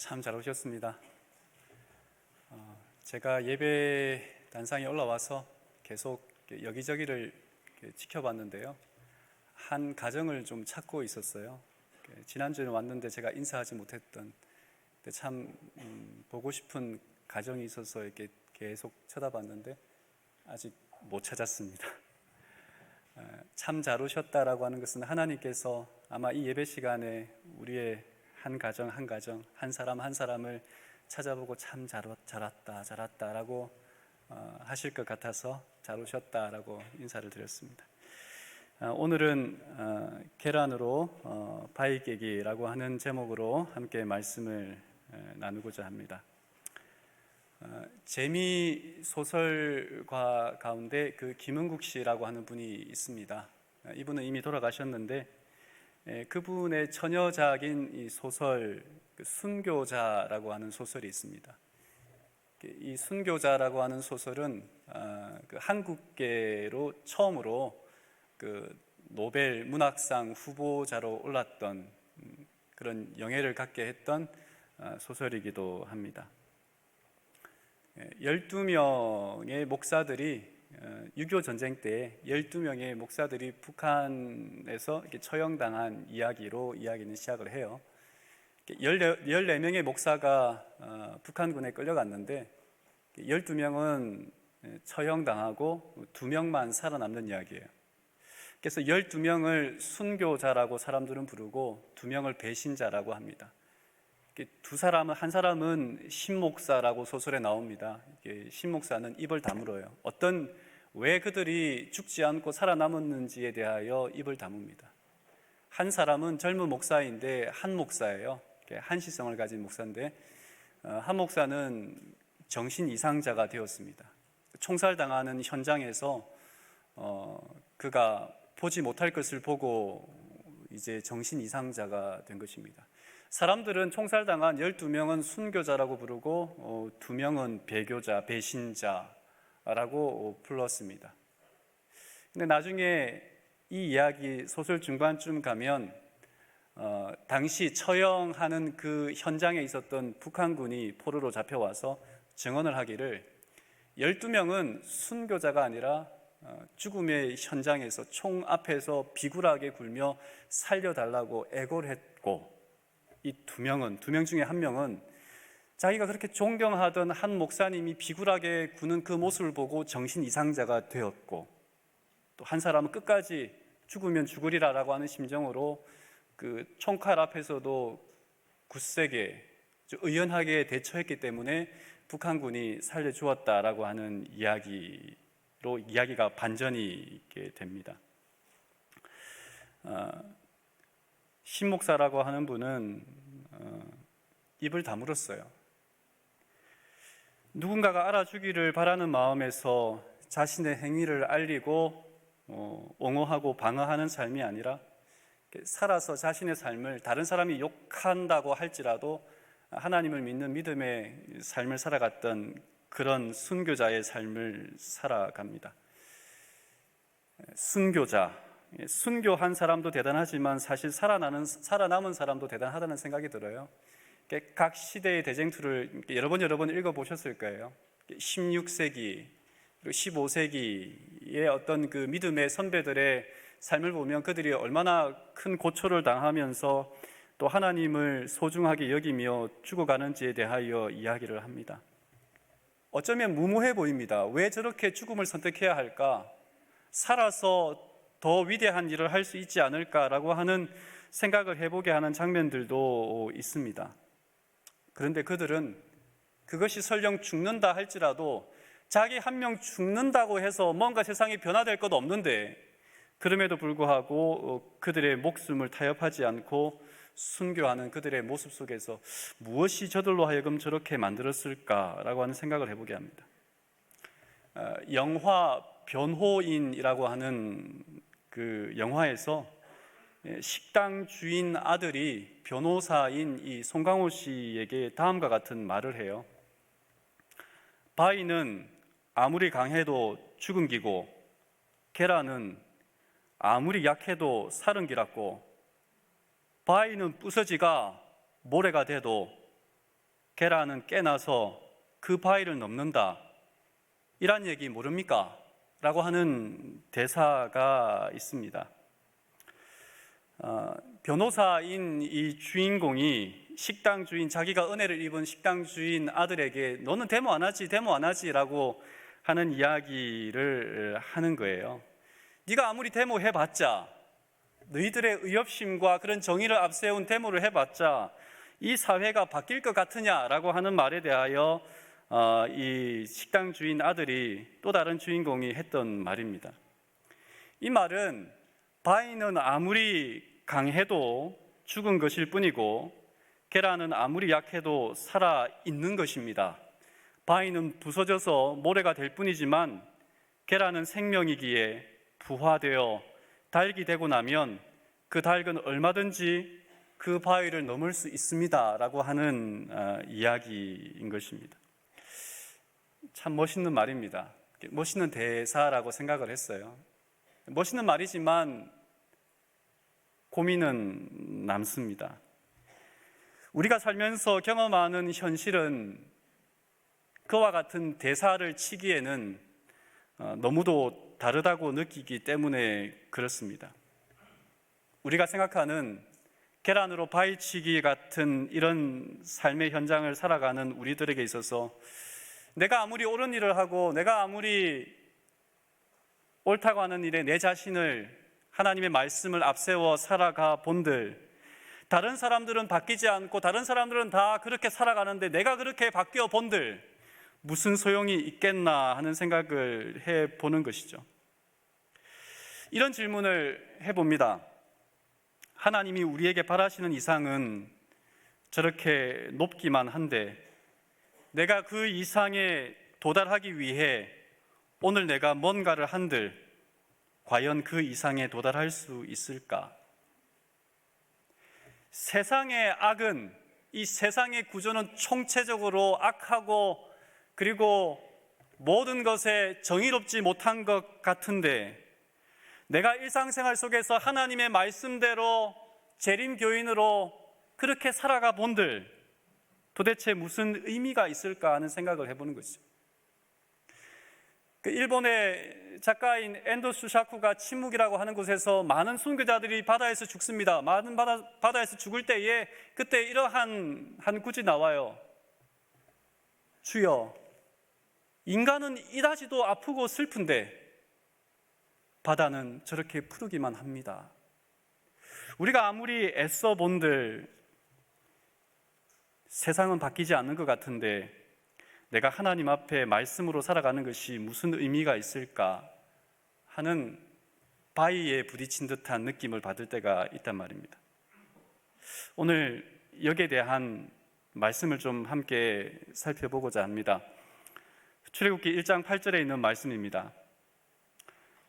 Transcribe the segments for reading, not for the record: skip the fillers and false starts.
참 잘 오셨습니다. 제가 예배 단상에 올라와서 계속 여기저기를 지켜봤는데요. 한 가정을 좀 찾고 있었어요. 지난주에 왔는데 제가 인사하지 못했던 참 보고 싶은 가정이 있어서 이렇게 계속 쳐다봤는데 아직 못 찾았습니다. 참 잘 오셨다라고 하는 것은 하나님께서 아마 이 예배 시간에 우리의 한 가정 한 가정, 한 사람 한 사람을 찾아보고 참 잘 왔다라고 하실 것 같아서 잘 오셨다라고 인사를 드렸습니다. 오늘은 계란으로 바위 깨기라고 하는 제목으로 함께 말씀을 나누고자 합니다. 재미 소설가 가운데 김은국 씨라고 하는 분이 있습니다. 이분은 이미 돌아가셨는데 그분의 처녀작인 이 소설 순교자라고 하는 소설이 있습니다. 이 순교자라고 하는 소설은 한국계로 처음으로 노벨 문학상 후보자로 올랐던 그런 영예를 갖게 했던 소설이기도 합니다. 12명의 목사들이 6.25 전쟁 때 12명의 목사들이 북한에서 이렇게 처형당한 이야기로 이야기는 시작을 해요. 14명의 목사가 북한군에 끌려갔는데 12명은 처형당하고 2명만 살아남는 이야기예요. 그래서 12명을 순교자라고 사람들은 부르고 2명을 배신자라고 합니다. 한 사람은 신목사라고 소설에 나옵니다. 신목사는 입을 다물어요. 왜 그들이 죽지 않고 살아남았는지에 대하여 입을 다뭅니다. 한 사람은 젊은 목사인데 한 목사예요. 한시성을 가진 목사인데 한 목사는 정신 이상자가 되었습니다. 총살당하는 현장에서 그가 보지 못할 것을 보고 이제 정신 이상자가 된 것입니다. 사람들은 총살당한 12명은 순교자라고 부르고 2명은 배교자, 배신자라고 불렀습니다. 근데 나중에 이 이야기 소설 중반쯤 가면 당시 처형하는 그 현장에 있었던 북한군이 포로로 잡혀와서 증언을 하기를 12명은 순교자가 아니라 죽음의 현장에서 총 앞에서 비굴하게 굴며 살려달라고 애고를 했고 이 2명 중에 1명은 자기가 그렇게 존경하던 한 목사님이 비굴하게 구는 그 모습을 보고 정신 이상자가 되었고 또 한 사람은 끝까지 죽으면 죽으리라라고 하는 심정으로 그 총칼 앞에서도 굳세게 의연하게 대처했기 때문에 북한군이 살려주었다라고 하는 이야기가 반전이 있게 됩니다. 신목사라고 하는 분은 입을 다물었어요. 누군가가 알아주기를 바라는 마음에서 자신의 행위를 알리고 옹호하고 방어하는 삶이 아니라 살아서 자신의 삶을 다른 사람이 욕한다고 할지라도 하나님을 믿는 믿음의 삶을 살아갔던 그런 순교자의 삶을 살아갑니다. 순교한 사람도 대단하지만 사실 살아남은 사람도 대단하다는 생각이 들어요. 각 시대의 대쟁투를 여러 번 읽어보셨을 거예요. 16세기, 그리고 15세기의 어떤 그 믿음의 선배들의 삶을 보면 그들이 얼마나 큰 고초를 당하면서 또 하나님을 소중하게 여기며 죽어가는지에 대하여 이야기를 합니다. 어쩌면 무모해 보입니다. 왜 저렇게 죽음을 선택해야 할까? 살아서 더 위대한 일을 할 수 있지 않을까라고 하는 생각을 해보게 하는 장면들도 있습니다. 그런데 그들은 그것이 설령 죽는다 할지라도 자기 한 명 죽는다고 해서 뭔가 세상이 변화될 것 없는데 그럼에도 불구하고 그들의 목숨을 타협하지 않고 순교하는 그들의 모습 속에서 무엇이 저들로 하여금 저렇게 만들었을까라고 하는 생각을 해보게 합니다. 영화 변호인이라고 하는 그 영화에서 식당 주인 아들이 변호사인 이 송강호 씨에게 다음과 같은 말을 해요. 바위는 아무리 강해도 죽음기고 계란은 아무리 약해도 사른기랍고 바위는 부서지가 모래가 돼도 게라는 깨나서 그 바위를 넘는다. 이란 얘기 모릅니까? 라고 하는 대사가 있습니다. 변호사인 이 주인공이 식당 주인, 자기가 은혜를 입은 식당 주인 아들에게 너는 데모 안 하지 라고 하는 이야기를 하는 거예요. 네가 아무리 데모 해봤자, 너희들의 의협심과 그런 정의를 앞세운 데모를 해봤자 이 사회가 바뀔 것 같으냐라고 하는 말에 대하여 이 식당 주인 아들이 또 다른 주인공이 했던 말입니다. 이 말은 바위는 아무리 강해도 죽은 것일 뿐이고 계란은 아무리 약해도 살아 있는 것입니다. 바위는 부서져서 모래가 될 뿐이지만 계란은 생명이기에 부화되어 닭이 되고 나면 그 닭은 얼마든지 그 바위를 넘을 수 있습니다 라고 하는 이야기인 것입니다. 참 멋있는 말입니다. 멋있는 대사라고 생각을 했어요. 멋있는 말이지만 고민은 남습니다. 우리가 살면서 경험하는 현실은 그와 같은 대사를 치기에는 너무도 다르다고 느끼기 때문에 그렇습니다. 우리가 생각하는 계란으로 바위치기 같은 이런 삶의 현장을 살아가는 우리들에게 있어서 내가 아무리 옳은 일을 하고 내가 아무리 옳다고 하는 일에 내 자신을 하나님의 말씀을 앞세워 살아가 본들, 다른 사람들은 바뀌지 않고 다른 사람들은 다 그렇게 살아가는데 내가 그렇게 바뀌어 본들 무슨 소용이 있겠나 하는 생각을 해보는 것이죠. 이런 질문을 해봅니다. 하나님이 우리에게 바라시는 이상은 저렇게 높기만 한데 내가 그 이상에 도달하기 위해 오늘 내가 뭔가를 한들 과연 그 이상에 도달할 수 있을까? 세상의 악은, 이 세상의 구조는 총체적으로 악하고 그리고 모든 것에 정의롭지 못한 것 같은데 내가 일상생활 속에서 하나님의 말씀대로 재림교인으로 그렇게 살아가 본들 도대체 무슨 의미가 있을까 하는 생각을 해보는 것이죠. 그 일본의 작가인 엔도 수샤쿠가 침묵이라고 하는 곳에서 많은 순교자들이 바다에서 죽습니다. 많은 바다에서 죽을 때에 그때 이러한 한 구절이 나와요. 주여, 인간은 이다지도 아프고 슬픈데 바다는 저렇게 푸르기만 합니다. 우리가 아무리 애써 본들 세상은 바뀌지 않는 것 같은데 내가 하나님 앞에 말씀으로 살아가는 것이 무슨 의미가 있을까 하는 바위에 부딪힌 듯한 느낌을 받을 때가 있단 말입니다. 오늘 여기에 대한 말씀을 좀 함께 살펴보고자 합니다. 출애굽기 1장 8절에 있는 말씀입니다.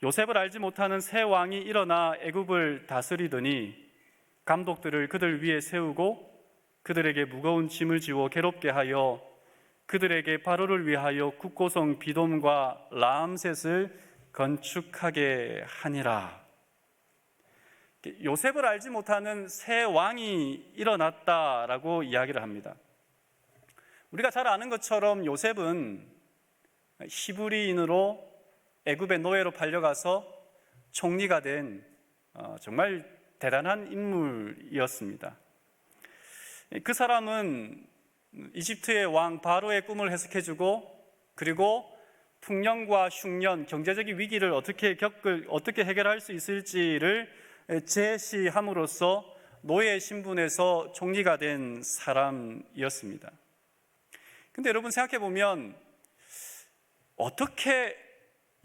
요셉을 알지 못하는 새 왕이 일어나 애굽을 다스리더니 감독들을 그들 위에 세우고 그들에게 무거운 짐을 지워 괴롭게 하여 그들에게 바로를 위하여 국고성 비돔과 라암셋을 건축하게 하니라. 요셉을 알지 못하는 새 왕이 일어났다라고 이야기를 합니다. 우리가 잘 아는 것처럼 요셉은 히브리인으로 애굽의 노예로 팔려가서 총리가 된 정말 대단한 인물이었습니다. 그 사람은 이집트의 왕 바로의 꿈을 해석해주고 그리고 풍년과 흉년, 경제적인 위기를 어떻게 해결할 수 있을지를 제시함으로써 노예 신분에서 총리가 된 사람이었습니다. 근데 여러분 생각해 보면 어떻게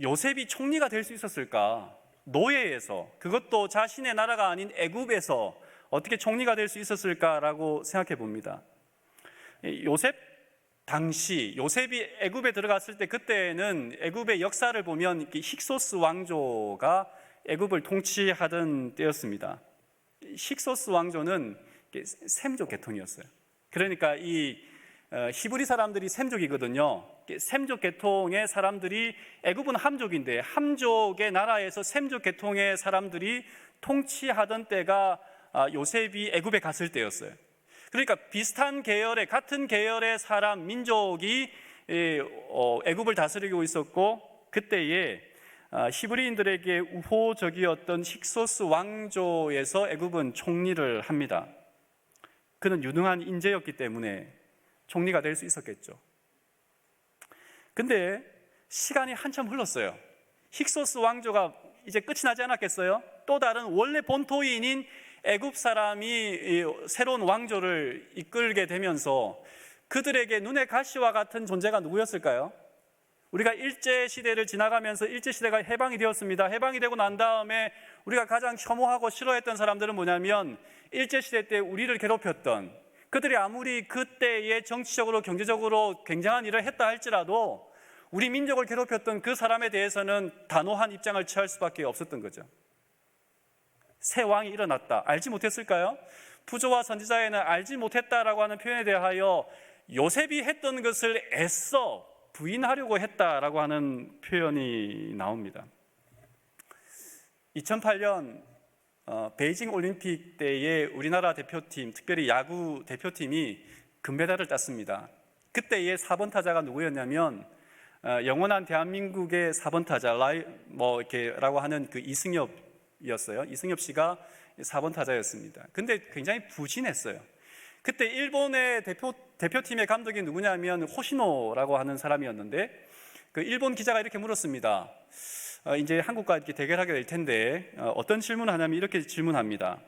요셉이 총리가 될 수 있었을까? 노예에서, 그것도 자신의 나라가 아닌 애굽에서 어떻게 총리가 될 수 있었을까라고 생각해 봅니다. 요셉 당시 요셉이 애굽에 들어갔을 때 그때는 애굽의 역사를 보면 힉소스 왕조가 애굽을 통치하던 때였습니다. 힉소스 왕조는 셈족 계통이었어요. 그러니까 이 히브리 사람들이 셈족이거든요. 셈족 계통의 사람들이 애굽은 함족인데 함족의 나라에서 셈족 계통의 사람들이 통치하던 때가 요셉이 애굽에 갔을 때였어요. 그러니까 비슷한 계열의, 같은 계열의 사람, 민족이 애굽을 다스리고 있었고, 그때에 히브리인들에게 우호적이었던 힉소스 왕조에서 애굽은 총리를 합니다. 그는 유능한 인재였기 때문에 총리가 될 수 있었겠죠. 근데 시간이 한참 흘렀어요. 힉소스 왕조가 이제 끝이 나지 않았겠어요? 또 다른 원래 본토인인 애굽 사람이 새로운 왕조를 이끌게 되면서 그들에게 눈의 가시와 같은 존재가 누구였을까요? 우리가 일제시대를 지나가면서 일제시대가 해방이 되었습니다. 해방이 되고 난 다음에 우리가 가장 혐오하고 싫어했던 사람들은 뭐냐면 일제시대 때 우리를 괴롭혔던, 그들이 아무리 그때의 정치적으로 경제적으로 굉장한 일을 했다 할지라도 우리 민족을 괴롭혔던 그 사람에 대해서는 단호한 입장을 취할 수밖에 없었던 거죠. 새 왕이 일어났다. 알지 못했을까요? 부조와 선지자에는 알지 못했다라고 하는 표현에 대하여 요셉이 했던 것을 애써 부인하려고 했다라고 하는 표현이 나옵니다. 2008년 베이징 올림픽 때에 우리나라 대표팀, 특별히 야구 대표팀이 금메달을 땄습니다. 그때의 4번 타자가 누구였냐면 영원한 대한민국의 4번 타자 라고 하는 그 이승엽이었어요. 이승엽 씨가 4번 타자였습니다. 근데 굉장히 부진했어요. 그때 일본의 대표팀의 감독이 누구냐면 호시노라고 하는 사람이었는데, 그 일본 기자가 이렇게 물었습니다. 이제 한국과 이렇게 대결하게 될 텐데 어떤 질문을 하냐면 이렇게 질문합니다.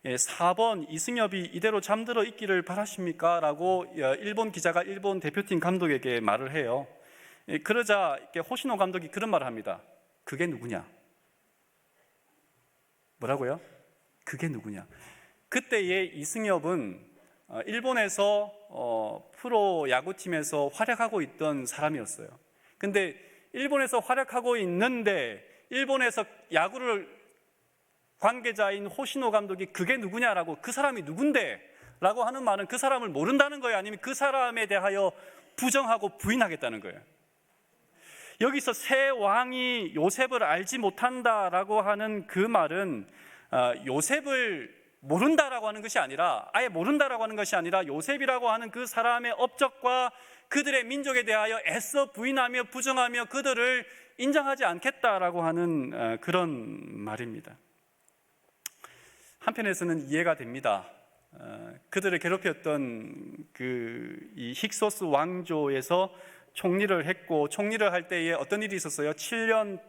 4번 이승엽이 이대로 잠들어 있기를 바라십니까? 라고 일본 기자가 일본 대표팀 감독에게 말을 해요. 그러자 호시노 감독이 그런 말을 합니다. 그게 누구냐? 뭐라고요? 그게 누구냐? 그때의 이승엽은 일본에서 프로 야구팀에서 활약하고 있던 사람이었어요. 근데 일본에서 활약하고 있는데 일본에서 야구를 관계자인 호시노 감독이 그게 누구냐라고, 그 사람이 누군데? 라고 하는 말은 그 사람을 모른다는 거예요? 아니면 그 사람에 대하여 부정하고 부인하겠다는 거예요? 여기서 새 왕이 요셉을 알지 못한다라고 하는 그 말은 요셉을 모른다라고 하는 것이 아니라, 아예 모른다라고 하는 것이 아니라 요셉이라고 하는 그 사람의 업적과 그들의 민족에 대하여 애써 부인하며 부정하며 그들을 인정하지 않겠다라고 하는 그런 말입니다. 한편에서는 이해가 됩니다. 그들을 괴롭혔던 이 힉소스 왕조에서 총리를 했고, 총리를 할 때에 어떤 일이 있었어요? 7년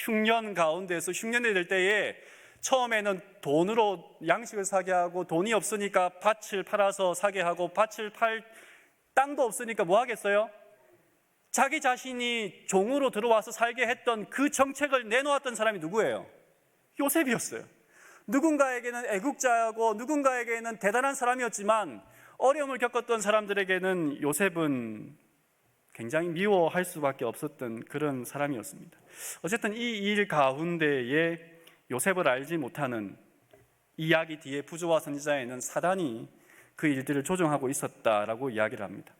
흉년 가운데서 흉년이 될 때에 처음에는 돈으로 양식을 사게 하고, 돈이 없으니까 밭을 팔아서 사게 하고, 밭을 팔 땅도 없으니까 뭐 하겠어요? 자기 자신이 종으로 들어와서 살게 했던 그 정책을 내놓았던 사람이 누구예요? 요셉이었어요. 누군가에게는 애국자고 누군가에게는 대단한 사람이었지만 어려움을 겪었던 사람들에게는 요셉은 굉장히 미워할 수밖에 없었던 그런 사람이었습니다. 어쨌든 이 일 가운데에 요셉을 알지 못하는 이야기 뒤에 부조와 선지자에는 사단이 그 일들을 조종하고 있었다라고 이야기를 합니다.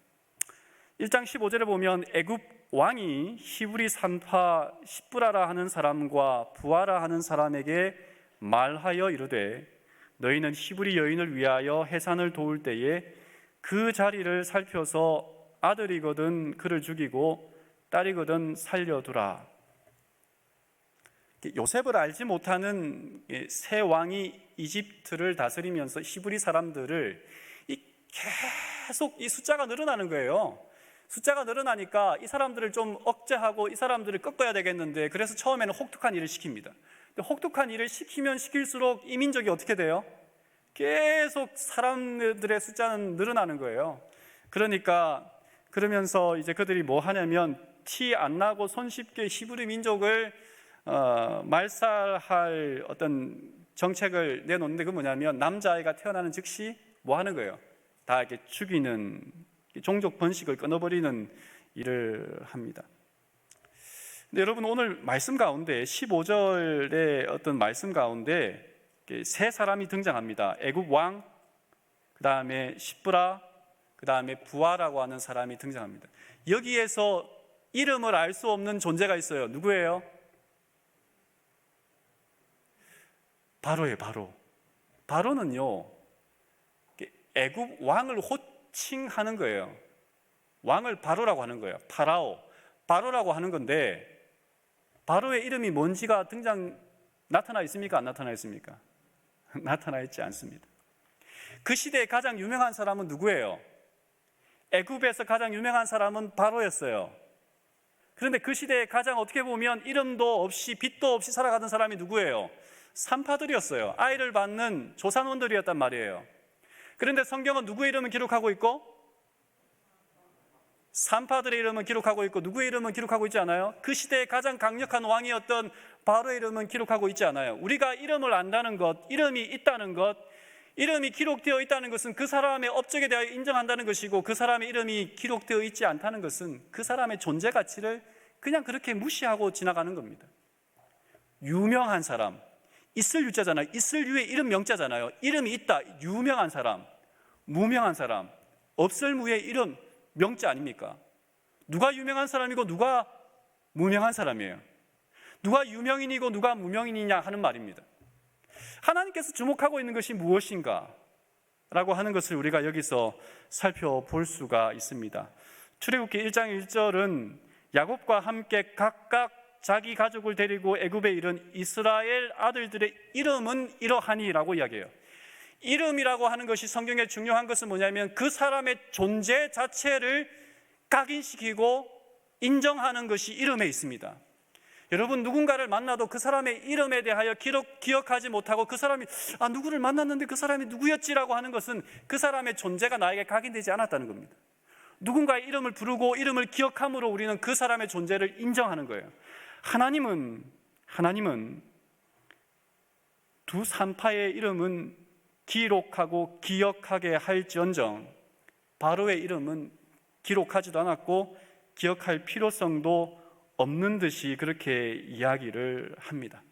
1장 15절에 보면 애굽 왕이 히브리 산파 십브라라 하는 사람과 부하라 하는 사람에게 말하여 이르되 너희는 히브리 여인을 위하여 해산을 도울 때에 그 자리를 살펴서 아들이거든 그를 죽이고 딸이거든 살려두라. 요셉을 알지 못하는 새 왕이 이집트를 다스리면서 히브리 사람들을 계속 이 숫자가 늘어나는 거예요. 숫자가 늘어나니까 이 사람들을 좀 억제하고 이 사람들을 꺾어야 되겠는데, 그래서 처음에는 혹독한 일을 시킵니다. 근데 혹독한 일을 시키면 시킬수록 이 민족이 어떻게 돼요? 계속 사람들의 숫자는 늘어나는 거예요. 그러면서 이제 그들이 뭐 하냐면 티 안 나고 손쉽게 히브리 민족을 말살할 어떤 정책을 내놓는데, 그 뭐냐면 남자아이가 태어나는 즉시 뭐 하는 거예요? 다 이렇게 죽이는, 종족 번식을 끊어버리는 일을 합니다. 근데 여러분, 오늘 말씀 가운데 15절의 어떤 말씀 가운데 세 사람이 등장합니다. 애굽 왕, 그 다음에 십브라, 그 다음에 부하라고 하는 사람이 등장합니다. 여기에서 이름을 알 수 없는 존재가 있어요. 누구예요? 바로예요, 바로. 바로는요, 애굽 왕을 호칭하는 거예요. 왕을 바로라고 하는 거예요. 바로라고 하는 건데, 바로의 이름이 뭔지가 나타나 있습니까? 안 나타나 있습니까? 나타나 있지 않습니다. 그 시대에 가장 유명한 사람은 누구예요? 애굽에서 가장 유명한 사람은 바로였어요. 그런데 그 시대에 가장 어떻게 보면 이름도 없이 빛도 없이 살아가던 사람이 누구예요? 산파들이었어요. 아이를 낳는 조산원들이었단 말이에요. 그런데 성경은 누구의 이름을 기록하고 있고, 산파들의 이름은 기록하고 있고, 누구의 이름은 기록하고 있지 않아요? 그 시대에 가장 강력한 왕이었던 바로의 이름은 기록하고 있지 않아요. 우리가 이름을 안다는 것, 이름이 있다는 것, 이름이 기록되어 있다는 것은 그 사람의 업적에 대하여 인정한다는 것이고, 그 사람의 이름이 기록되어 있지 않다는 것은 그 사람의 존재 가치를 그냥 그렇게 무시하고 지나가는 겁니다. 유명한 사람, 있을 유자잖아요. 있을 유의 이름 명자잖아요. 이름이 있다, 유명한 사람. 무명한 사람, 없을 무의 이름 명자 아닙니까? 누가 유명한 사람이고 누가 무명한 사람이에요? 누가 유명인이고 누가 무명인이냐 하는 말입니다. 하나님께서 주목하고 있는 것이 무엇인가? 라고 하는 것을 우리가 여기서 살펴볼 수가 있습니다. 출애굽기 1장 1절은 야곱과 함께 각각 자기 가족을 데리고 애굽에 이른 이스라엘 아들들의 이름은 이러하니라고 이야기해요. 이름이라고 하는 것이 성경에 중요한 것은 뭐냐면 그 사람의 존재 자체를 각인시키고 인정하는 것이 이름에 있습니다. 여러분, 누군가를 만나도 그 사람의 이름에 대하여 기억하지 못하고 그 사람이 누구를 만났는데 그 사람이 누구였지라고 하는 것은 그 사람의 존재가 나에게 각인되지 않았다는 겁니다. 누군가의 이름을 부르고 이름을 기억함으로 우리는 그 사람의 존재를 인정하는 거예요. 하나님은 두 산파의 이름은 기록하고 기억하게 할지언정 바로의 이름은 기록하지도 않았고 기억할 필요성도 없는 듯이 그렇게 이야기를 합니다.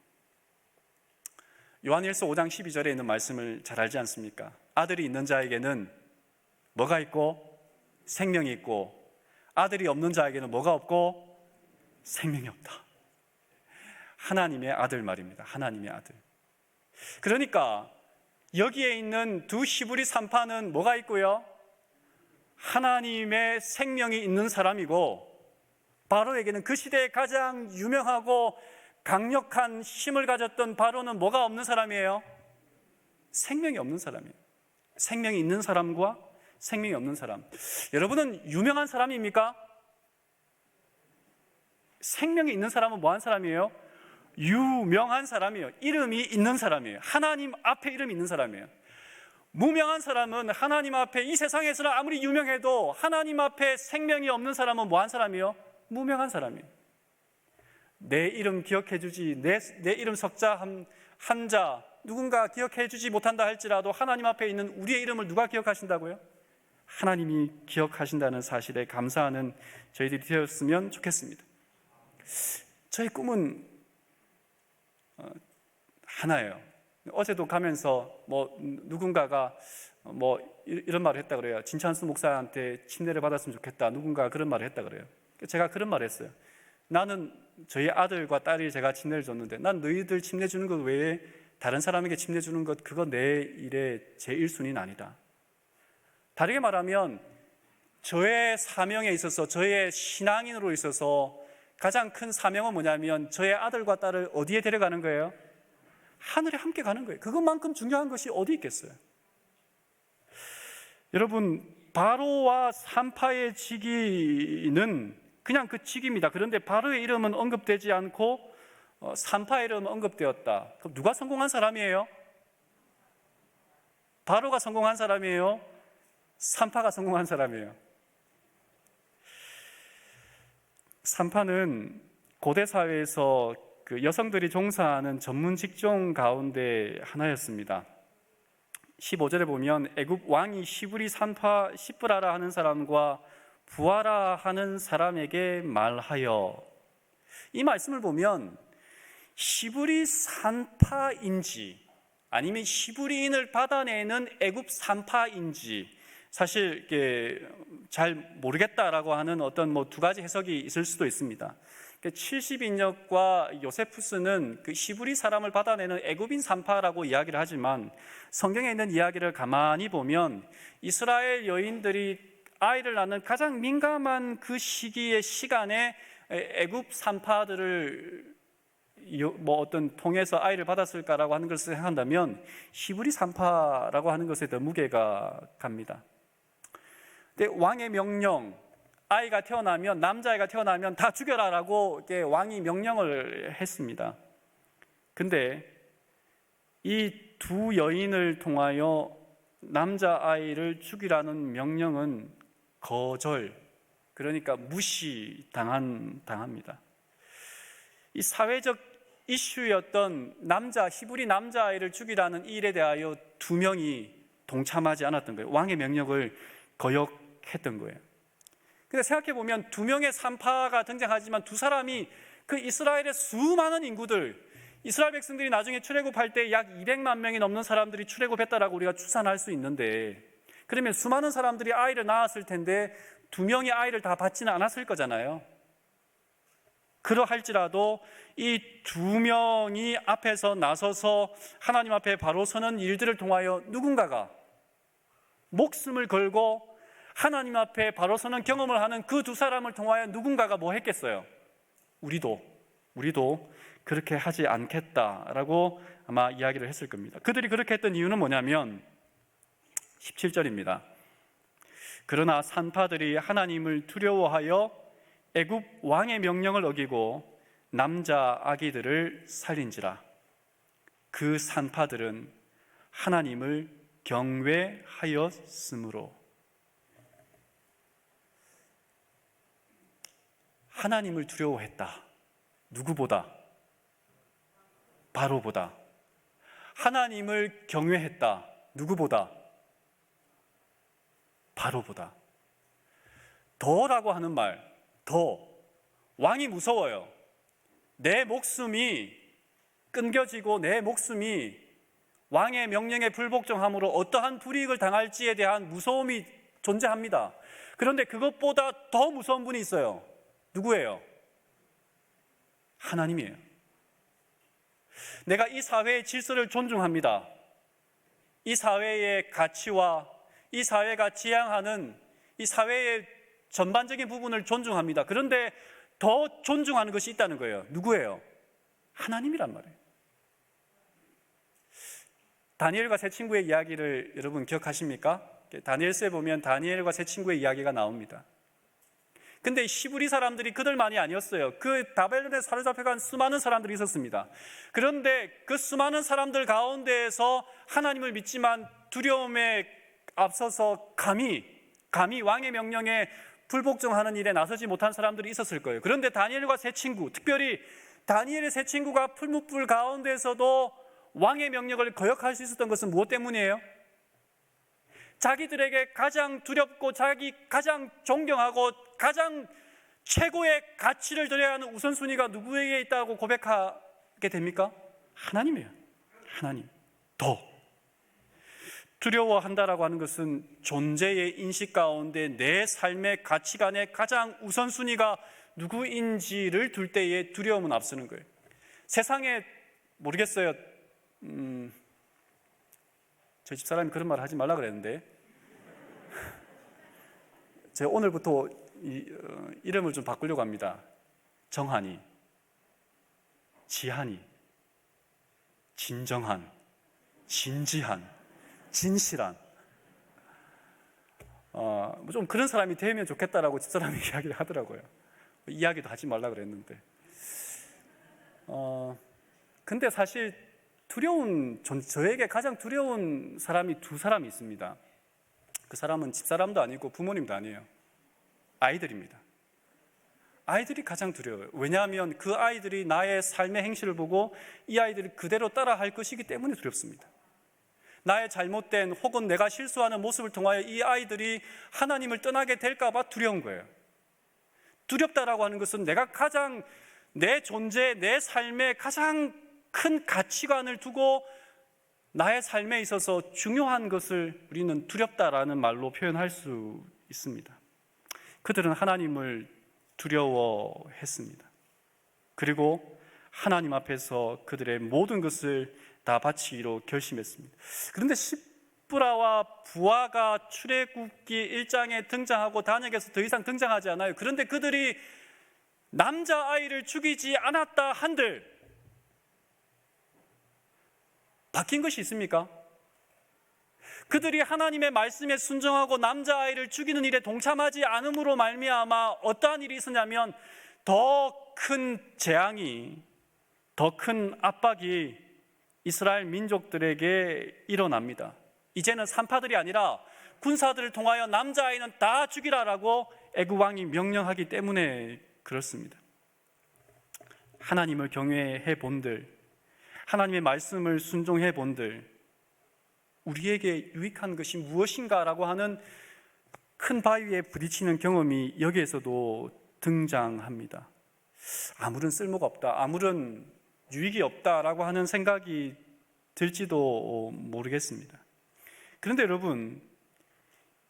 요한일서 5장 12절에 있는 말씀을 잘 알지 않습니까? 아들이 있는 자에게는 뭐가 있고? 생명이 있고, 아들이 없는 자에게는 뭐가 없고? 생명이 없다. 하나님의 아들 말입니다. 하나님의 아들. 그러니까 여기에 있는 두 히브리 산파는 뭐가 있고요? 하나님의 생명이 있는 사람이고, 바로에게는 그 시대에 가장 유명하고 강력한 힘을 가졌던 바로는 뭐가 없는 사람이에요? 생명이 없는 사람이에요. 생명이 있는 사람과 생명이 없는 사람. 여러분은 유명한 사람입니까? 생명이 있는 사람은 뭐한 사람이에요? 유명한 사람이에요. 이름이 있는 사람이에요. 하나님 앞에 이름이 있는 사람이에요. 무명한 사람은 하나님 앞에 이 세상에서는 아무리 유명해도 하나님 앞에 생명이 없는 사람은 뭐한 사람이에요? 무명한 사람이에요. 내 이름 기억해 주지, 내 이름 석자 한 자 누군가 기억해 주지 못한다 할지라도 하나님 앞에 있는 우리의 이름을 누가 기억하신다고요? 하나님이 기억하신다는 사실에 감사하는 저희들이 되었으면 좋겠습니다. 저의 꿈은 하나예요. 어제도 가면서 누군가가 이런 말을 했다 그래요. 진찬수 목사한테 침례를 받았으면 좋겠다. 누군가 그런 말을 했다 그래요. 제가 그런 말을 했어요. 나는 저희 아들과 딸이 제가 침례를 줬는데 난 너희들 침례 주는 것 외에 다른 사람에게 침례 주는 것 그거 내 일의 제1순위는 아니다. 다르게 말하면 저의 사명에 있어서, 저의 신앙인으로 있어서 가장 큰 사명은 뭐냐면 저의 아들과 딸을 어디에 데려가는 거예요? 하늘에 함께 가는 거예요. 그것만큼 중요한 것이 어디 있겠어요? 여러분, 바로와 산파의 직위는 그냥 그 직위입니다. 그런데 바로의 이름은 언급되지 않고 산파의 이름은 언급되었다. 그럼 누가 성공한 사람이에요? 바로가 성공한 사람이에요? 산파가 성공한 사람이에요? 산파는 고대 사회에서 그 여성들이 종사하는 전문 직종 가운데 하나였습니다. 15절에 보면 애굽 왕이 시브리 산파 시브라라 하는 사람과 부하라 하는 사람에게 말하여, 이 말씀을 보면 시브리 산파인지 아니면 시브리인을 받아내는 애굽 산파인지 사실 잘 모르겠다라고 하는 어떤 두 가지 해석이 있을 수도 있습니다. 70인역과 요세푸스는 그 히브리 사람을 받아내는 애굽인 산파라고 이야기를 하지만 성경에 있는 이야기를 가만히 보면 이스라엘 여인들이 아이를 낳는 가장 민감한 그 시기의 시간에 애굽 산파들을 어떤 통해서 아이를 받았을까라고 하는 것을 생각한다면 히브리 산파라고 하는 것에 더 무게가 갑니다. 근데 왕의 명령, 아이가 태어나면, 남자아이가 태어나면 다 죽여라라고 왕이 명령을 했습니다. 근데 이 두 여인을 통하여 남자아이를 죽이라는 명령은 거절, 그러니까 무시당합니다. 이 사회적 이슈였던 히브리 남자아이를 죽이라는 이 일에 대하여 두 명이 동참하지 않았던 거예요. 왕의 명령을 거역했던 거예요. 근데 생각해보면 두 명의 산파가 등장하지만 두 사람이 그 이스라엘의 수많은 인구들, 이스라엘 백성들이 나중에 출애굽할 때 약 200만 명이 넘는 사람들이 출애굽했다라고 우리가 추산할 수 있는데, 그러면 수많은 사람들이 아이를 낳았을 텐데 두 명이 아이를 다 받지는 않았을 거잖아요. 그러할지라도 이 두 명이 앞에서 나서서 하나님 앞에 바로 서는 일들을 통하여 누군가가 목숨을 걸고 하나님 앞에 바로 서는 경험을 하는 그 두 사람을 통하여 누군가가 뭐 했겠어요? 우리도 그렇게 하지 않겠다라고 아마 이야기를 했을 겁니다. 그들이 그렇게 했던 이유는 뭐냐면 17절입니다. 그러나 산파들이 하나님을 두려워하여 애굽 왕의 명령을 어기고 남자 아기들을 살린지라. 그 산파들은 하나님을 경외하였으므로. 하나님을 두려워했다. 누구보다? 바로보다. 하나님을 경외했다. 누구보다? 바로보다. 더라고 하는 말, 더. 왕이 무서워요. 내 목숨이 끊겨지고 내 목숨이 왕의 명령에 불복종함으로 어떠한 불이익을 당할지에 대한 무서움이 존재합니다. 그런데 그것보다 더 무서운 분이 있어요. 누구예요? 하나님이에요. 내가 이 사회의 질서를 존중합니다. 이 사회의 가치와 이 사회가 지향하는 이 사회의 전반적인 부분을 존중합니다. 그런데 더 존중하는 것이 있다는 거예요. 누구예요? 하나님이란 말이에요. 다니엘과 세 친구의 이야기를 여러분 기억하십니까? 다니엘서에 보면 다니엘과 세 친구의 이야기가 나옵니다. 근데 히브리 사람들이 그들만이 아니었어요. 그 바벨론에 사로잡혀간 수많은 사람들이 있었습니다. 그런데 그 수많은 사람들 가운데에서 하나님을 믿지만 두려움에 앞서서 감히 왕의 명령에 불복종하는 일에 나서지 못한 사람들이 있었을 거예요. 그런데 다니엘과 세 친구, 특별히 다니엘의 세 친구가 풀무불 가운데서도 왕의 명령을 거역할 수 있었던 것은 무엇 때문이에요? 자기들에게 가장 두렵고 자기 가장 존경하고 가장 최고의 가치를 드려야 하는 우선순위가 누구에게 있다고 고백하게 됩니까? 하나님이에요. 하나님. 더 두려워한다라고 하는 것은 존재의 인식 가운데 내 삶의 가치관의 가장 우선순위가 누구인지를 둘 때에 두려움은 앞서는 거예요. 세상에 모르겠어요. 저희 집사람이 그런 말을 하지 말라 그랬는데 제가 오늘부터 이름을 좀 바꾸려고 합니다. 정한이, 지한이, 진정한, 진지한, 진실한, 좀 그런 사람이 되면 좋겠다라고 집사람이 이야기를 하더라고요. 이야기도 하지 말라 그랬는데, 근데 사실 저에게 가장 두려운 사람이 두 사람이 있습니다. 그 사람은 집사람도 아니고 부모님도 아니에요. 아이들입니다. 아이들이 가장 두려워요. 왜냐하면 그 아이들이 나의 삶의 행실을 보고 이 아이들이 그대로 따라할 것이기 때문에 두렵습니다. 나의 잘못된 혹은 내가 실수하는 모습을 통하여 이 아이들이 하나님을 떠나게 될까 봐 두려운 거예요. 두렵다라고 하는 것은 내가 가장 내 존재, 내 삶에 가장 큰 가치관을 두고 나의 삶에 있어서 중요한 것을 우리는 두렵다라는 말로 표현할 수 있습니다. 그들은 하나님을 두려워했습니다. 그리고 하나님 앞에서 그들의 모든 것을 다 바치기로 결심했습니다. 그런데 십브라와 부하가 출애굽기 1장에 등장하고 단역에서 더 이상 등장하지 않아요. 그런데 그들이 남자아이를 죽이지 않았다 한들 바뀐 것이 있습니까? 그들이 하나님의 말씀에 순종하고 남자아이를 죽이는 일에 동참하지 않음으로 말미암아 어떠한 일이 있었냐면 더 큰 재앙이, 더 큰 압박이 이스라엘 민족들에게 일어납니다. 이제는 산파들이 아니라 군사들을 통하여 남자아이는 다 죽이라라고 애굽 왕이 명령하기 때문에 그렇습니다. 하나님을 경외해 본들, 하나님의 말씀을 순종해 본들, 우리에게 유익한 것이 무엇인가라고 하는 큰 바위에 부딪히는 경험이 여기에서도 등장합니다. 아무런 쓸모가 없다, 아무런 유익이 없다라고 하는 생각이 들지도 모르겠습니다. 그런데 여러분,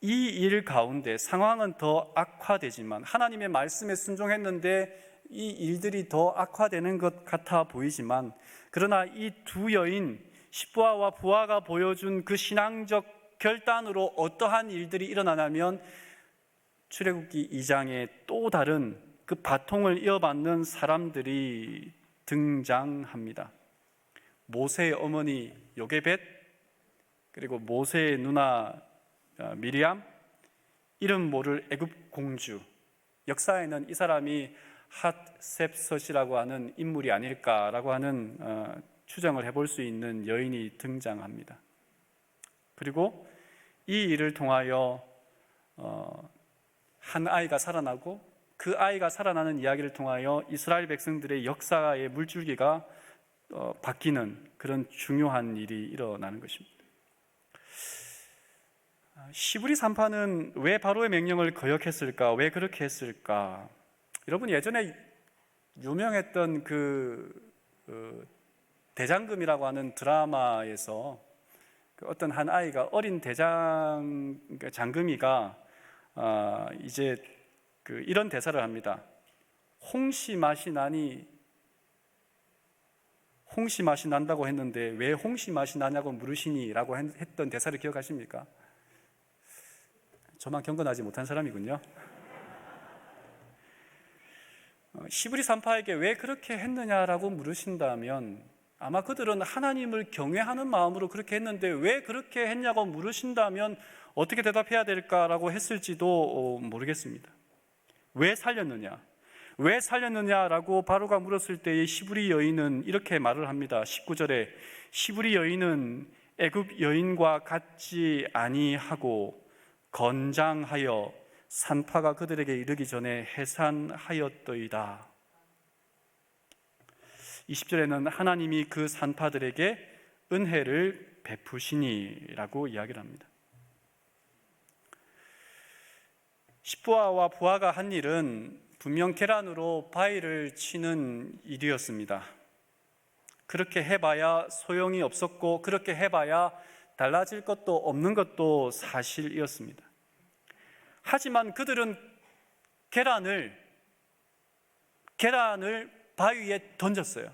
이 일 가운데 상황은 더 악화되지만 하나님의 말씀에 순종했는데 이 일들이 더 악화되는 것 같아 보이지만, 그러나 이 두 여인 십부아와 부하가 보여준 그 신앙적 결단으로 어떠한 일들이 일어나냐면 출애굽기 2장에 또 다른 그 바통을 이어받는 사람들이 등장합니다. 모세의 어머니 요게벳, 그리고 모세의 누나 미리암, 이름 모를 애굽 공주. 역사에는 이 사람이 핫셉섯이라고 하는 인물이 아닐까라고 하는 추정을 해볼 수 있는 여인이 등장합니다. 그리고 이 일을 통하여 한 아이가 살아나고 그 아이가 살아나는 이야기를 통하여 이스라엘 백성들의 역사의 물줄기가 바뀌는 그런 중요한 일이 일어나는 것입니다. 시브리 산파는 왜 바로의 명령을 거역했을까? 왜 그렇게 했을까? 여러분, 예전에 유명했던 그 대장금이라고 하는 드라마에서 어떤 한 아이가 어린 장금이가 이제 이런 대사를 합니다. 홍시 맛이 난다고 했는데 왜 홍시 맛이 나냐고 물으시니? 라고 했던 대사를 기억하십니까? 저만 경건하지 못한 사람이군요. 시브리 산파에게 왜 그렇게 했느냐라고 물으신다면 아마 그들은 하나님을 경외하는 마음으로 그렇게 했는데 왜 그렇게 했냐고 물으신다면 어떻게 대답해야 될까라고 했을지도 모르겠습니다. 왜 살렸느냐? 왜 살렸느냐라고 바로가 물었을 때의 시브리 여인은 이렇게 말을 합니다. 19절에 시브리 여인은 애굽 여인과 같지 아니하고 건장하여 산파가 그들에게 이르기 전에 해산하였더이다. 20절에는 하나님이 그 산파들에게 은혜를 베푸시니라고 이야기를 합니다. 십부아와 부하가 한 일은 분명 계란으로 바위를 치는 일이었습니다. 그렇게 해봐야 소용이 없었고 그렇게 해봐야 달라질 것도 없는 것도 사실이었습니다. 하지만 그들은 계란을 바위에 던졌어요.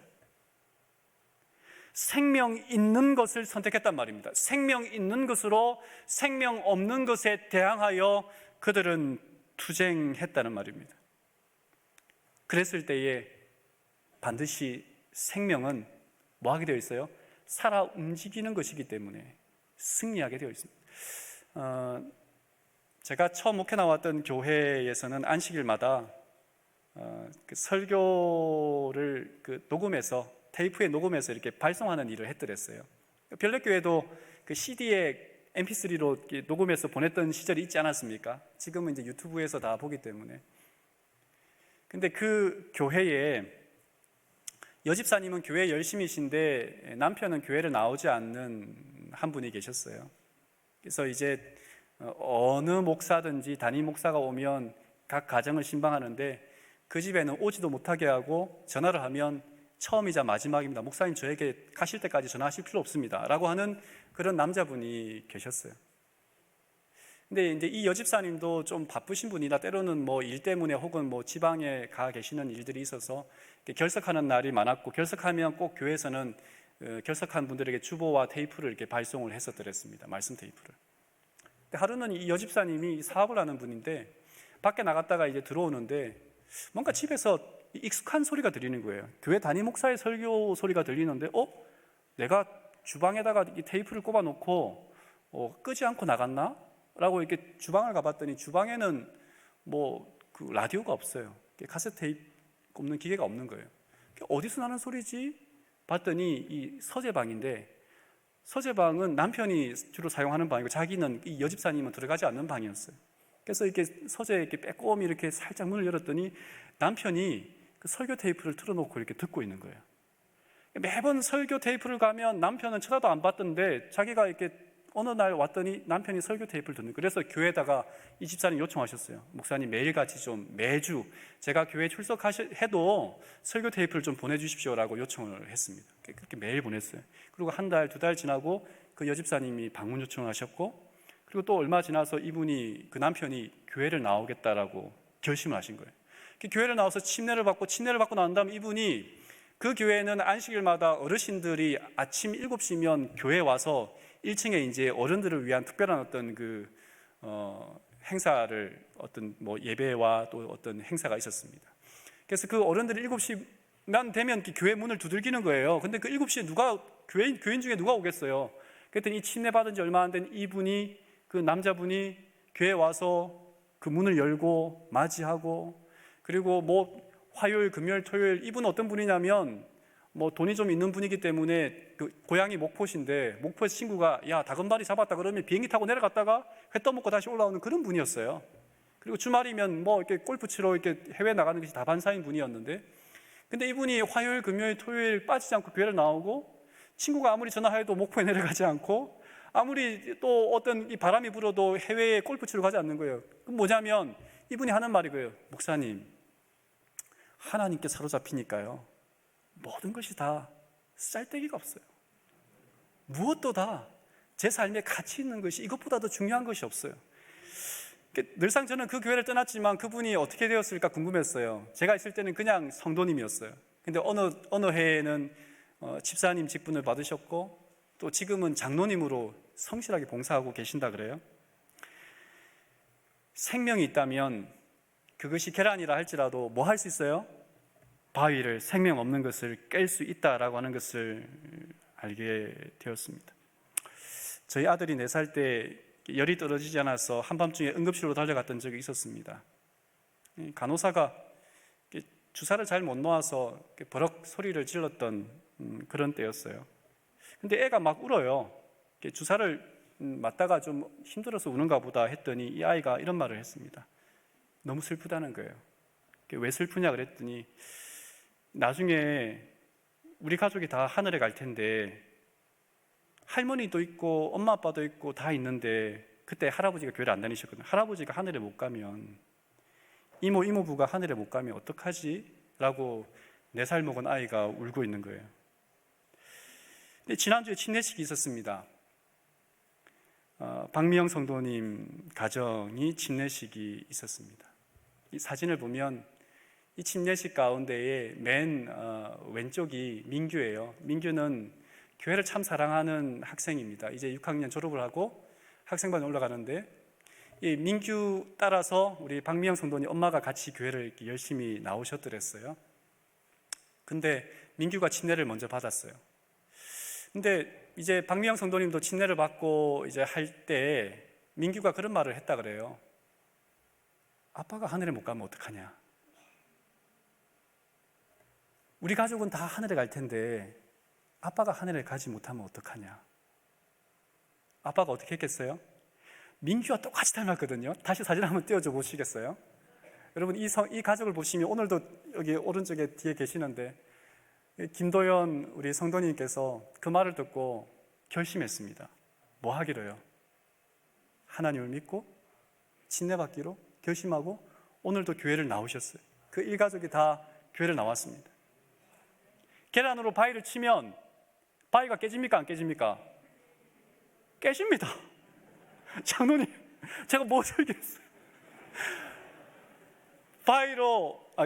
생명 있는 것을 선택했단 말입니다. 생명 있는 것으로 생명 없는 것에 대항하여 그들은 투쟁했다는 말입니다. 그랬을 때에 반드시 생명은 뭐 하게 되어 있어요? 살아 움직이는 것이기 때문에 승리하게 되어 있습니다. 제가 처음 목회 나왔던 교회에서는 안식일마다 그 설교를 녹음해서 테이프에 녹음해서 이렇게 발송하는 일을 했더랬어요. 별내교회도 그 CD에 MP3로 녹음해서 보냈던 시절이 있지 않았습니까? 지금은 이제 유튜브에서 다 보기 때문에. 근데 그 교회에 여집사님은 교회 열심히신데 남편은 교회를 나오지 않는 한 분이 계셨어요. 그래서 이제 어느 목사든지 담임 목사가 오면 각 가정을 신방하는데 그 집에는 오지도 못하게 하고 전화를 하면 처음이자 마지막입니다. 목사님 저에게 가실 때까지 전화하실 필요 없습니다. 라고 하는 그런 남자분이 계셨어요. 근데 이제 이 여집사님도 좀 바쁘신 분이나 때로는 뭐 일 때문에 혹은 뭐 지방에 가 계시는 일들이 있어서 결석하는 날이 많았고, 결석하면 꼭 교회에서는 결석한 분들에게 주보와 테이프를 이렇게 발송을 했었더랬습니다. 말씀 테이프를. 근데 하루는 이 여집사님이 사업을 하는 분인데 밖에 나갔다가 이제 들어오는데 뭔가 집에서 익숙한 소리가 들리는 거예요. 교회 담임 목사의 설교 소리가 들리는데 내가 주방에다가 이 테이프를 꼽아 놓고 끄지 않고 나갔나? 라고 이렇게 주방을 가봤더니 주방에는 뭐 그 라디오가 없어요. 카세트 테이프 꼽는 기계가 없는 거예요. 어디서 나는 소리지? 봤더니 이 서재방인데, 서재방은 남편이 주로 사용하는 방이고 자기는, 이 여집사님은 들어가지 않는 방이었어요. 그래서 이렇게 서재에 이렇게 빼꼼히 이렇게 살짝 문을 열었더니 남편이 그 설교 테이프를 틀어놓고 이렇게 듣고 있는 거예요. 매번 설교 테이프를 가면 남편은 쳐다도 안 봤던데 자기가 이렇게 어느 날 왔더니 남편이 설교 테이프를 듣는 거예요. 그래서 교회에다가 이 집사님 요청하셨어요. 목사님, 매일같이 좀 매주 제가 교회 출석해도 설교 테이프를 좀 보내주십시오라고 요청을 했습니다. 그렇게 매일 보냈어요. 그리고 한 달, 두 달 지나고 그 여집사님이 방문 요청을 하셨고, 그리고 또 얼마 지나서 그 남편이 교회를 나오겠다라고 결심을 하신 거예요. 교회를 나와서 침례를 받고 난 다음 이분이, 그 교회는 안식일마다 어르신들이 아침 7시면 교회에 와서 1층에 이제 어른들을 위한 특별한 어떤 행사를, 어떤 뭐 예배와 또 어떤 행사가 있었습니다. 그래서 그 어른들이 7시만 되면 교회 문을 두들기는 거예요. 근데 그 7시에 교인 중에 누가 오겠어요? 그랬더니 이 침례 받은 지 얼마 안 된 그 남자분이 교회에 와서 그 문을 열고 맞이하고, 그리고 뭐 화요일, 금요일, 토요일, 이분은 어떤 분이냐면 뭐 돈이 좀 있는 분이기 때문에 그 고향이 목포신데 목포에서 친구가 야 다금바리 잡았다 그러면 비행기 타고 내려갔다가 회 떠먹고 다시 올라오는 그런 분이었어요. 그리고 주말이면 뭐 이렇게 골프 치러 이렇게 해외 나가는 것이 다반사인 분이었는데, 근데 이분이 화요일, 금요일, 토요일 빠지지 않고 교회를 나오고, 친구가 아무리 전화해도 목포에 내려가지 않고, 아무리 또 어떤 이 바람이 불어도 해외에 골프 치러 가지 않는 거예요. 그럼 뭐냐면 이분이 하는 말이 그래요. 목사님, 하나님께 사로잡히니까요, 모든 것이 다 쌀데기가 없어요. 무엇도 다 제 삶에 가치 있는 것이 이것보다 더 중요한 것이 없어요. 늘상 저는 그 교회를 떠났지만 그분이 어떻게 되었을까 궁금했어요. 제가 있을 때는 그냥 성도님이었어요. 근데 어느 해에는 집사님 직분을 받으셨고, 또 지금은 장로님으로 성실하게 봉사하고 계신다 그래요. 생명이 있다면 그것이 계란이라 할지라도 뭐 할 수 있어요? 바위를, 생명 없는 것을 깰 수 있다라고 하는 것을 알게 되었습니다. 저희 아들이 4살 때 열이 떨어지지 않아서 한밤중에 응급실로 달려갔던 적이 있었습니다. 간호사가 주사를 잘 못 놓아서 버럭 소리를 질렀던 그런 때였어요. 근데 애가 막 울어요. 주사를 맞다가 좀 힘들어서 우는가 보다 했더니 이 아이가 이런 말을 했습니다. 너무 슬프다는 거예요. 왜 슬프냐 그랬더니, 나중에 우리 가족이 다 하늘에 갈 텐데 할머니도 있고 엄마 아빠도 있고 다 있는데, 그때 할아버지가 교회를 안 다니셨거든요. 할아버지가 하늘에 못 가면, 이모부가 하늘에 못 가면 어떡하지? 라고 4살 먹은 아이가 울고 있는 거예요. 근데 지난주에 침례식이 있었습니다. 박미영 성도님 가정이 침례식이 있었습니다. 이 사진을 보면 이 침례식 가운데에 맨 왼쪽이 민규예요. 민규는 교회를 참 사랑하는 학생입니다. 이제 6학년 졸업을 하고 학생반에 올라가는데, 이 민규 따라서 우리 박미영 성도님 엄마가 같이 교회를 이렇게 열심히 나오셨더랬어요. 근데 민규가 침례를 먼저 받았어요. 근데 이제 박미영 성도님도 침례를 받고 이제 할 때 민규가 그런 말을 했다 그래요. 아빠가 하늘에 못 가면 어떡하냐? 우리 가족은 다 하늘에 갈 텐데 아빠가 하늘에 가지 못하면 어떡하냐? 아빠가 어떻게 했겠어요? 민규와 똑같이 닮았거든요. 다시 사진 한번 띄워줘 보시겠어요? 여러분, 이 가족을 보시면, 오늘도 여기 오른쪽에 뒤에 계시는데 김도연 우리 성도님께서 그 말을 듣고 결심했습니다. 뭐 하기로요? 하나님을 믿고 침례받기로 결심하고 오늘도 교회를 나오셨어요. 그 일가족이 다 교회를 나왔습니다. 계란으로 바위를 치면 바위가 깨집니까? 안 깨집니까? 깨집니다. 장로님, 제가 못 살겠어요.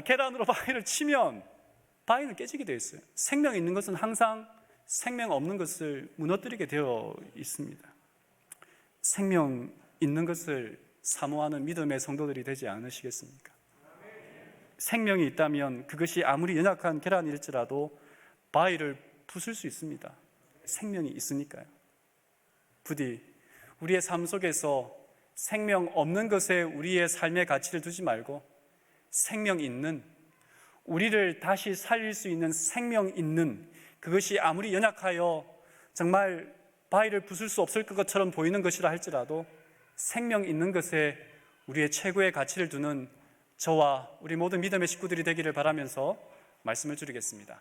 계란으로 바위를 치면 바위는 깨지게 되어 있어요. 생명 있는 것은 항상 생명 없는 것을 무너뜨리게 되어 있습니다. 생명 있는 것을 사모하는 믿음의 성도들이 되지 않으시겠습니까? 생명이 있다면 그것이 아무리 연약한 계란일지라도 바위를 부술 수 있습니다. 생명이 있으니까요. 부디 우리의 삶 속에서 생명 없는 것에 우리의 삶의 가치를 두지 말고 생명 있는, 우리를 다시 살릴 수 있는 생명 있는, 그것이 아무리 연약하여 정말 바위를 부술 수 없을 것처럼 보이는 것이라 할지라도 생명 있는 것에 우리의 최고의 가치를 두는 저와 우리 모든 믿음의 식구들이 되기를 바라면서 말씀을 줄이겠습니다.